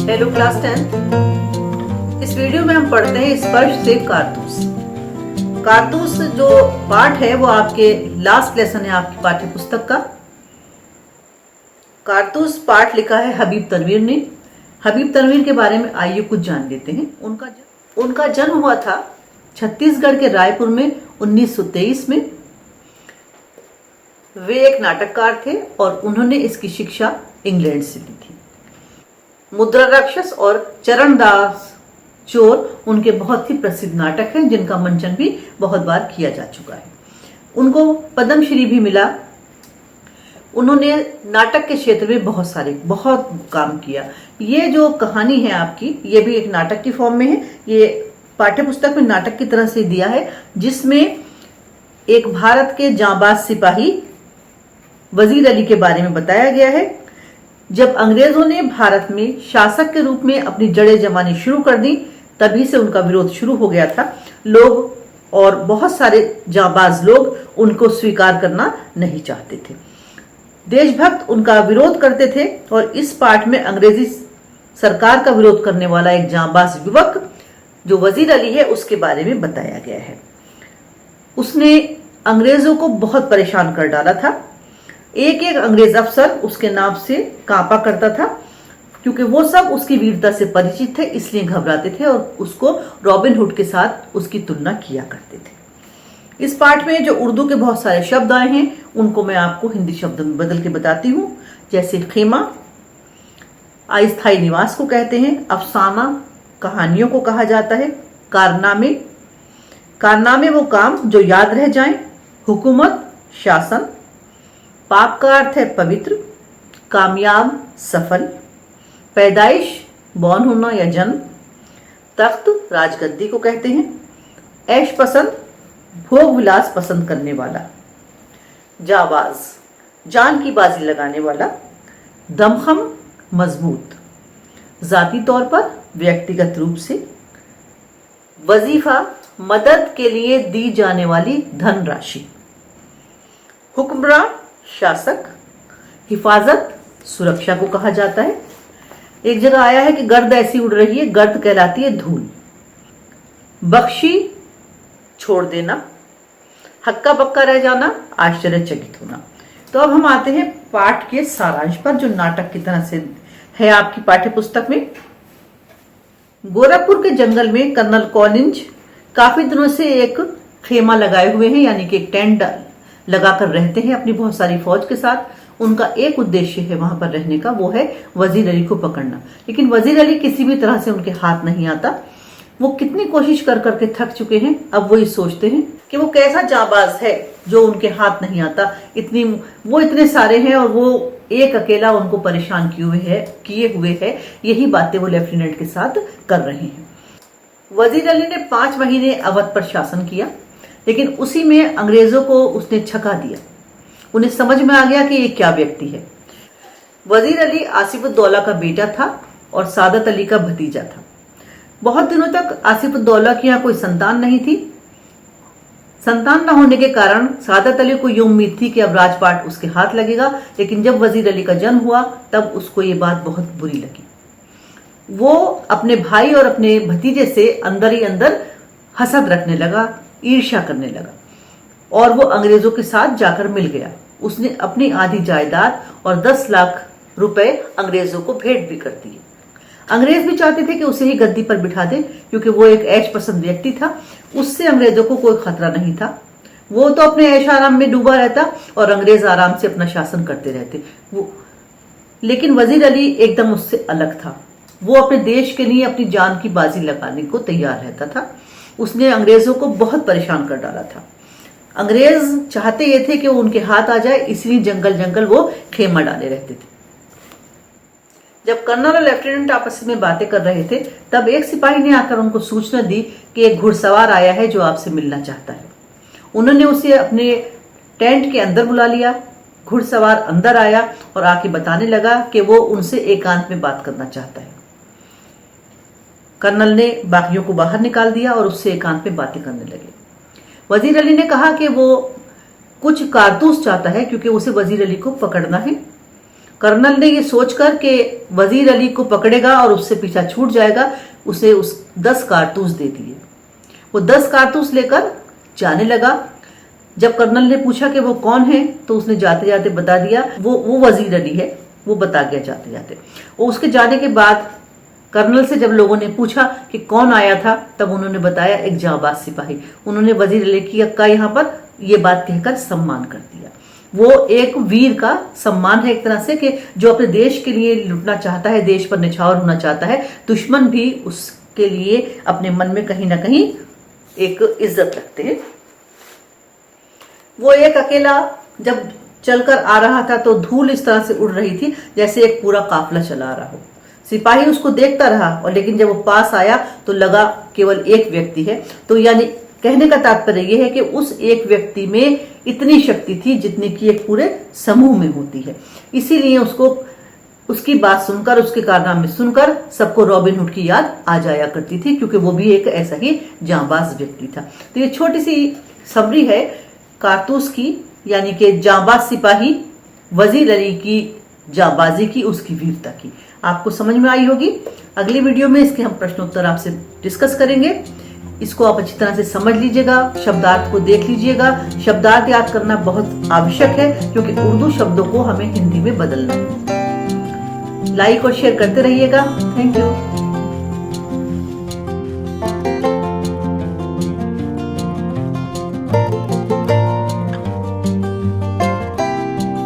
Hello class 10। इस video में हम पढ़ते हैं स्पर्श से कारतूस। कारतूस जो पाठ है वो आपके लास्ट लेसन है आपकी पाठ्य पुस्तक का। कारतूस पाठ लिखा है हबीब तनवीर ने। हबीब तनवीर के बारे में आइए कुछ जान लेते हैं। उनका जन्म हुआ था छत्तीसगढ़ के रायपुर में 1923 में। वे एक नाटककार थे और उन्होंने इसकी शिक्षा इंग्लैंड से ली थी। मुद्रा राक्षस और चरणदास चोर उनके बहुत ही प्रसिद्ध नाटक हैं जिनका मंचन भी बहुत बार किया जा चुका है। उनको पद्मश्री भी मिला। उन्होंने नाटक के क्षेत्र में बहुत काम किया। ये जो कहानी है आपकी, ये भी एक नाटक की फॉर्म में है। ये पाठ्य पुस्तक में नाटक की तरह से दिया है, जिसमें एक भारत के जांबाज सिपाही वजीर अली के बारे में बताया गया है। जब अंग्रेजों ने भारत में शासक के रूप में अपनी जड़ें जमानी शुरू कर दी, तभी से उनका विरोध शुरू हो गया था। लोग और बहुत सारे जांबाज लोग उनको स्वीकार करना नहीं चाहते थे। देशभक्त उनका विरोध करते थे और इस पाठ में अंग्रेजी सरकार का विरोध करने वाला एक जांबाज युवक जो वजीर अली है उसके बारे में बताया गया है। उसने अंग्रेजों को बहुत परेशान कर डाला था। एक एक अंग्रेज अफसर उसके नाम से कांपा करता था, क्योंकि वो सब उसकी वीरता से परिचित थे, इसलिए घबराते थे और उसको रॉबिन हुड के साथ उसकी तुलना किया करते थे। इस पाठ में जो उर्दू के बहुत सारे शब्द आए हैं उनको मैं आपको हिंदी शब्द में बदल के बताती हूँ। जैसे खेमा अस्थायी निवास को कहते हैं। अफसाना कहानियों को कहा जाता है। कारनामे वो काम जो याद रह जाएं। हुकूमत शासन। पाक का अर्थ है पवित्र। कामयाब सफल। पैदाइश बॉर्न होना या जन्म। तख्त राजगद्दी को कहते हैं। ऐश पसंद भोग विलास पसंद करने वाला। जाबाज जान की बाजी लगाने वाला। दमखम मजबूत जाती तौर पर व्यक्तिगत रूप से। वजीफा मदद के लिए दी जाने वाली धनराशि। हुक्मरान शासक। हिफाजत सुरक्षा को कहा जाता है। एक जगह आया है कि गर्द ऐसी उड़ रही है, गर्द कहलाती है धूल। बख्शी छोड़ देना। हक्का बक्का रह जाना, आश्चर्यचकित होना। तो अब हम आते हैं पाठ के सारांश पर, जो नाटक की तरह से है आपकी पाठ्य पुस्तक में। गोरखपुर के जंगल में कर्नल कॉलिंज काफी दिनों से एक खेमा लगाए हुए हैं, यानी कि एक टेंट लगाकर रहते हैं अपनी बहुत सारी फौज के साथ। उनका एक उद्देश्य है वहां पर रहने का, वो है वजीर अली को पकड़ना। लेकिन वजीर अली किसी भी तरह से उनके हाथ नहीं आता। वो कितनी कोशिश कर करके थक चुके हैं। अब वो ये सोचते हैं कि वो कैसा जाबाज है जो उनके हाथ नहीं आता। वो इतने सारे हैं और वो एक अकेला उनको परेशान किए हुए है। यही बातें वो लेफ्टिनेंट के साथ कर रहे हैं। वजीर अली ने 5 महीने अवध पर शासन किया, लेकिन उसी में अंग्रेजों को उसने छका दिया। उन्हें समझ में आ गया कि ये क्या व्यक्ति है। वजीर अली आसिफुद्दौला का बेटा था और सादत अली का भतीजा था। बहुत दिनों तक आसिफुद्दौला की यहाँ कोई संतान नहीं थी। संतान न होने के कारण सादत अली को ये उम्मीद थी कि अब राजपाट उसके हाथ लगेगा। लेकिन जब वजीर अली का जन्म हुआ तब उसको ये बात बहुत बुरी लगी। वो अपने भाई और अपने भतीजे से अंदर ही अंदर हसद रखने लगा, ईर्ष्या करने लगा और वो अंग्रेजों के साथ जाकर मिल गया। उसने अपनी आधी जायदाद और 10 लाख रुपए अंग्रेजों को भेंट भी कर दिए। अंग्रेज भी चाहते थे कि उसे ही गद्दी पर बिठा दे, क्योंकि वो एक ऐश पसंद व्यक्ति था। उससे अंग्रेजों को कोई खतरा नहीं था। वो तो अपने ऐश आराम में डूबा रहता और अंग्रेज आराम से अपना शासन करते रहते। लेकिन वजीर अली एकदम उससे अलग था। वो अपने देश के लिए अपनी जान की बाजी लगाने को तैयार रहता था। उसने अंग्रेजों को बहुत परेशान कर डाला था। अंग्रेज चाहते ये थे कि वो उनके हाथ आ जाए, इसलिए जंगल जंगल वो खेमा डाले रहते थे। जब कर्नल और लेफ्टिनेंट आपस में बातें कर रहे थे, तब एक सिपाही ने आकर उनको सूचना दी कि एक घुड़सवार आया है जो आपसे मिलना चाहता है। उन्होंने उसे अपने टेंट के अंदर बुला लिया। घुड़सवार अंदर आया और आके बताने लगा कि वो उनसे एकांत में बात करना चाहता है। कर्नल ने बाकियों को बाहर निकाल दिया और उससे एकांत में बातें करने लगे। वजीर अली ने कहा कि वो कुछ कारतूस चाहता है, क्योंकि उसे वजीर अली को पकड़ना है। कर्नल ने ये सोचकर कि वजीर अली को पकड़ेगा और उससे पीछा छूट जाएगा, उसे 10 कारतूस दे दिए। वो 10 कारतूस लेकर जाने लगा। जब कर्नल ने पूछा कि वो कौन है, तो उसने जाते जाते बता दिया वो वजीर अली है, वो बता गया जाते जाते। और उसके जाने के बाद कर्नल से जब लोगों ने पूछा कि कौन आया था, तब उन्होंने बताया एक जांबाज सिपाही। उन्होंने वजीर अली का यहाँ पर ये बात कहकर सम्मान कर दिया। वो एक वीर का सम्मान है एक तरह से, कि जो अपने देश के लिए लुटना चाहता है, देश पर निछावर होना चाहता है। दुश्मन भी उसके लिए अपने मन में कहीं ना कहीं एक इज्जत रखते हैं। वो एक अकेला जब चलकर आ रहा था तो धूल इस तरह से उड़ रही थी जैसे एक पूरा काफिला चला आ रहा हो। सिपाही उसको देखता रहा, और लेकिन जब वो पास आया तो लगा केवल एक व्यक्ति है। तो यानी कहने का तात्पर्य यह है कि उस एक व्यक्ति में इतनी शक्ति थी जितनी कि एक पूरे समूह में होती है। इसीलिए उसको उसकी बात सुनकर, उसके कारनामे सुनकर सबको रॉबिन हुड की याद आ जाया करती थी, क्योंकि वो भी एक ऐसा ही जांबाज व्यक्ति था। तो ये छोटी सी समरी है कारतूस की, यानी कि जांबाज सिपाही, वजीर अली की जांबाजी की, उसकी वीरता की। आपको समझ में आई होगी। अगली वीडियो में इसके हम प्रश्नोत्तर आपसे डिस्कस करेंगे। इसको आप अच्छी तरह से समझ लीजिएगा, शब्दार्थ को देख लीजिएगा। शब्दार्थ याद करना बहुत आवश्यक है, क्योंकि उर्दू शब्दों को हमें हिंदी में बदलना है। लाइक और शेयर करते रहिएगा। Thank you.